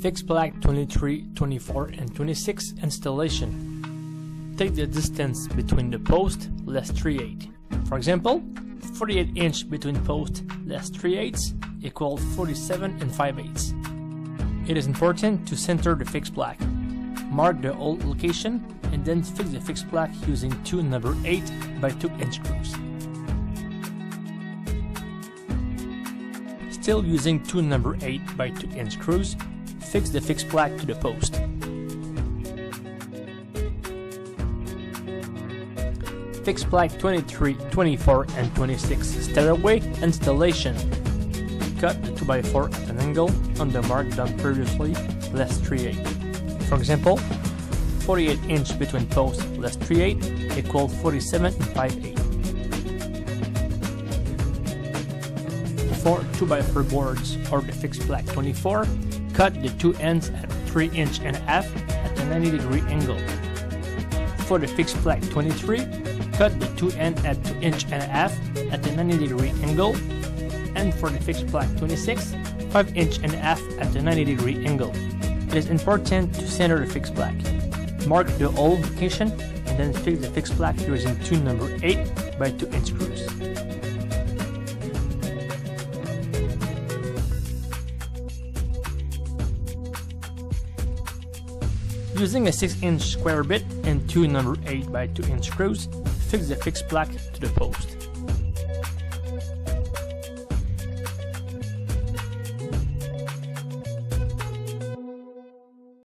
Fixplak 23, 24 and 26 installation. Take the distance between the posts less 3/8. For example, 48 inch between posts less 3/8 equals 47 and 5/8. It is important to center the Fixplak. Mark the old location and then fix the Fixplak using two number 8 by 2 inch screws. Still using two number 8 by 2 inch screws, fix the Fixplak to the post. Fixplak 23, 24 and 26 stairway installation. Cut the 2x4 at an angle on the mark done previously, less 3/8. For example, 48 inch between posts less 3/8 equals 47 and 5/8. For 2x4 boards or the Fixplak 24, cut the two ends at 3 1/2 inch at a 90-degree angle. For the Fixplak 23, cut the two ends at 2 1/2 inch at a 90-degree angle. And for the Fixplak 26, 5 1/2 inch at a 90-degree angle. It is important to center the Fixplak. Mark the old location and then fix the Fixplak using two number 8 by 2 inch screws. Using a 6 inch square bit and two number 8 by 2 inch screws, fix the Fixplak to the post.